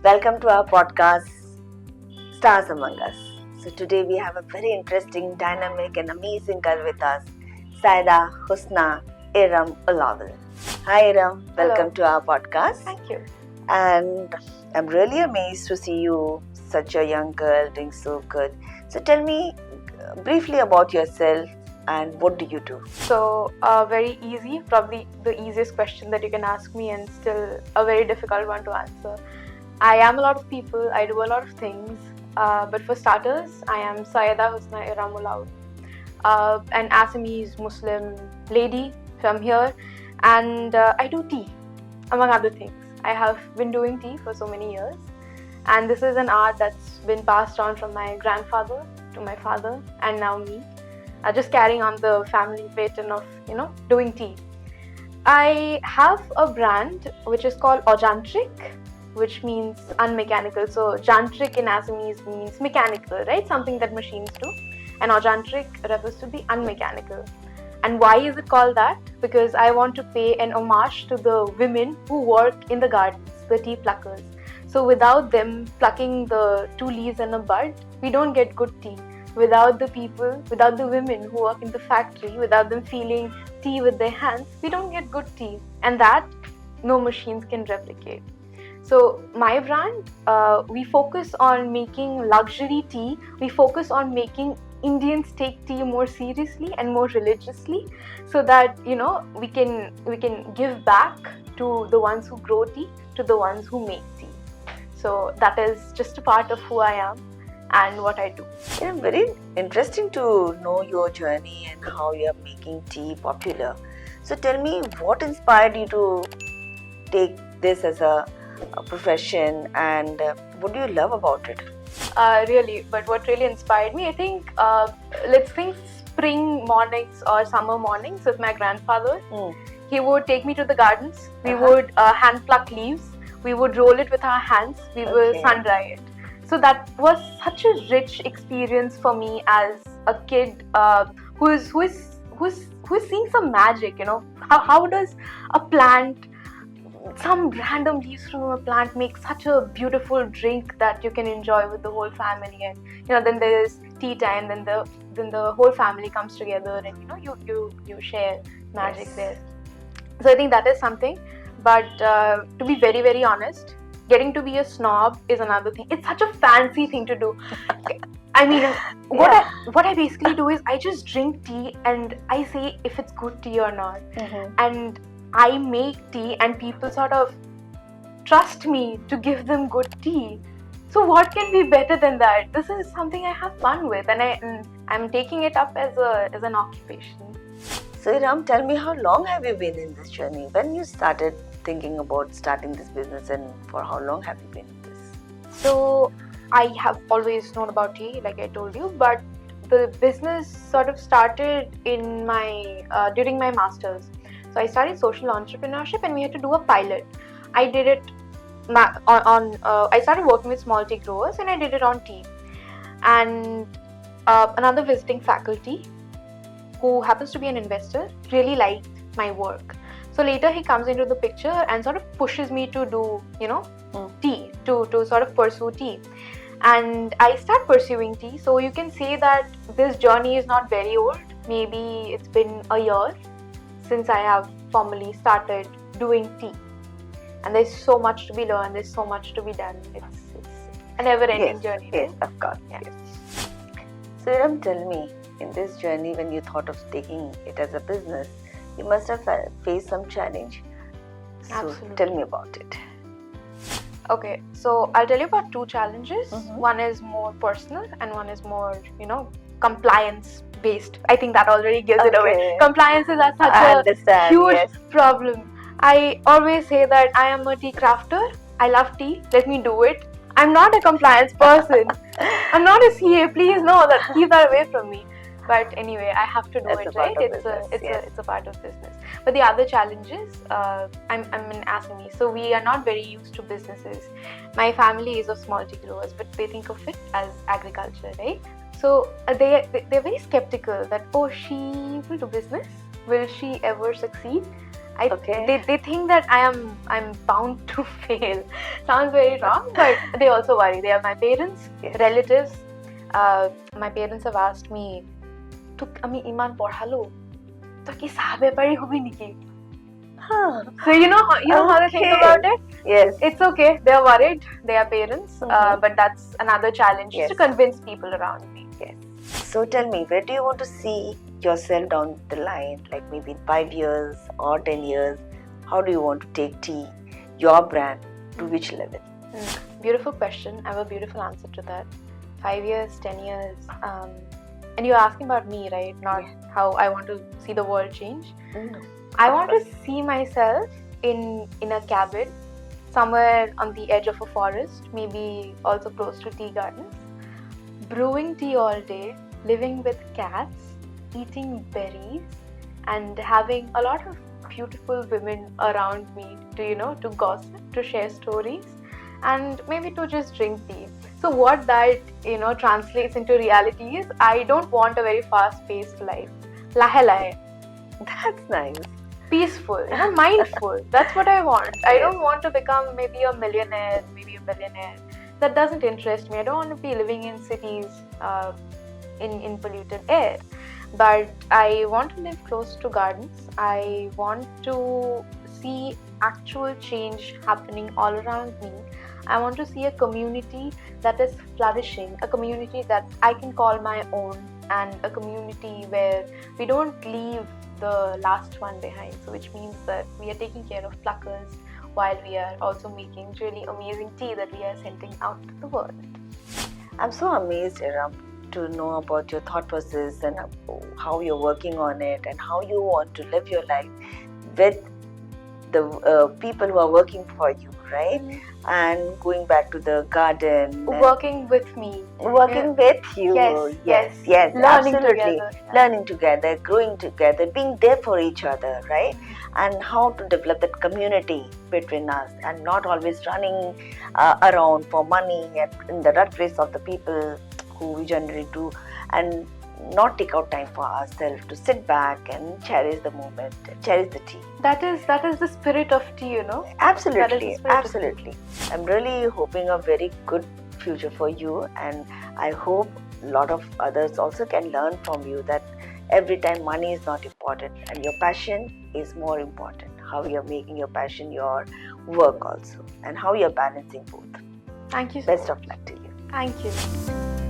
Welcome to our podcast, Stars Among Us. So today we have a very interesting, dynamic and amazing girl with us, Syeda Husna Iram Aowal. Hi Iram, welcome to our podcast. Thank you. And I'm really amazed to see you, such a young girl, doing so good. So tell me briefly about yourself and what do you do? So, very easy, probably the easiest question that you can ask me, and still a very difficult one to answer. I am a lot of people, I do a lot of things, but for starters, I am Syeda Husna Iram, an Assamese Muslim lady from here, and I do tea, among other things. I have been doing tea for so many years, and this is an art that's been passed on from my grandfather to my father, and now me. Just carrying on the family pattern of, doing tea. I have a brand which is called Oh-Ojantrik, which means unmechanical. So Jantrik in Assamese means mechanical, right? Something that machines do. And Ojantrik refers to the unmechanical. And why is it called that? Because I want to pay an homage to the women who work in the gardens, the tea pluckers. So without them plucking the 2 leaves and a bud, we don't get good tea. Without the people, without the women who work in the factory, without them feeling tea with their hands, we don't get good tea. And that no machines can replicate. So my brand, we focus on making luxury tea. We focus on making Indians take tea more seriously and more religiously, so that we can give back to the ones who grow tea, to the ones who make tea. So that is just a part of who I am and what I do. Very interesting to know your journey and how you are making tea popular. So tell me, what inspired you to take this as a profession, and what do you love about it? Really, but what really inspired me, I think, let's think spring mornings or summer mornings with my grandfather. He would take me to the gardens. We would hand pluck leaves. We would roll it with our hands. We will sun dry it. So that was such a rich experience for me as a kid who is seeing some magic. How does a plant, some random leaves from a plant, make such a beautiful drink that you can enjoy with the whole family? And then there is tea time. Then the whole family comes together, and you share magic there. So I think that is something. But to be very, very honest, getting to be a snob is another thing. It's such a fancy thing to do. I mean, what I basically do is I just drink tea and I say if it's good tea or not. And I make tea and people sort of trust me to give them good tea. So what can be better than that? This is something I have fun with, and I'm taking it up as an occupation. So Ram, tell me, how long have you been in this journey? When you started thinking about starting this business, and for how long have you been in this? So I have always known about tea, like I told you, but the business sort of started in my during my masters. So I studied social entrepreneurship, and we had to do a pilot. I did it I started working with small tea growers, and I did it on tea. And another visiting faculty, who happens to be an investor, really liked my work. So later he comes into the picture and sort of pushes me to do, tea, to sort of pursue tea. And I start pursuing tea. So you can say that this journey is not very old. Maybe it's been a year since I have formally started doing tea. And there's so much to be learned, there's so much to be done. It's a never-ending journey. Yes, of course. Yes. So Ram, tell me, in this journey, when you thought of taking it as a business, you must have faced some challenge. So Absolutely. Tell me about it. Okay, so I'll tell you about 2 challenges. One is more personal and one is more, compliance based. I think that already gives it away. Compliance is such a huge problem. I always say that I am a tea crafter. I love tea. Let me do it. I'm not a compliance person. I'm not a CA. Please keep that away from me. But anyway, I have to do it, right? It's a part of business. But the other challenge is, I'm in Assam, so we are not very used to businesses. My family is of small tea growers, but they think of it as agriculture, right? So they're very skeptical that, she will do business. Will she ever succeed? They think that I'm bound to fail. Sounds very wrong, but they also worry. They are my parents, relatives. My parents have asked me, "Tu ami iman porhalo, to ki sahabe pari hobi niki?" So you know how they think about it. Yes, it's okay. They are worried. They are parents, but that's another challenge to convince people around me. Yes. So tell me, where do you want to see yourself down the line? Like maybe in 5 years or 10 years? How do you want to take tea, your brand, to which level? Beautiful question. I have a beautiful answer to that. 5 years, 10 years. And you're asking about me, right? Not how I want to see the world change. No. I want to see myself in a cabin, somewhere on the edge of a forest, maybe also close to tea gardens, brewing tea all day, living with cats, eating berries, and having a lot of beautiful women around me to gossip, to share stories, and maybe to just drink tea. So what that translates into reality is I don't want a very fast-paced life. Lahe lahe. That's nice. Peaceful, mindful. That's what I want. I don't want to become maybe a millionaire, maybe a billionaire. That doesn't interest me. I don't want to be living in cities in polluted air. But I want to live close to gardens. I want to see actual change happening all around me. I want to see a community that is flourishing, a community that I can call my own, and a community where we don't leave the last one behind. So which means that we are taking care of pluckers while we are also making really amazing tea that we are sending out to the world. I'm so amazed, Iram, to know about your thought process and how you're working on it and how you want to live your life with the people who are working for you, right? And going back to the garden. Working with me. Working with you. Yes. Learning absolutely. together. Learning together, growing together, being there for each other, right? And how to develop that community between us and not always running around for money and in the rat race of the people who we generally do, and not take out time for ourselves to sit back and cherish the moment, cherish the tea. That is the spirit of tea, Absolutely. I'm really hoping a very good future for you, and I hope a lot of others also can learn from you that every time money is not important and your passion is more important. How you're making your passion your work also, and how you're balancing both. Thank you so Best much. of luck to you. Thank you.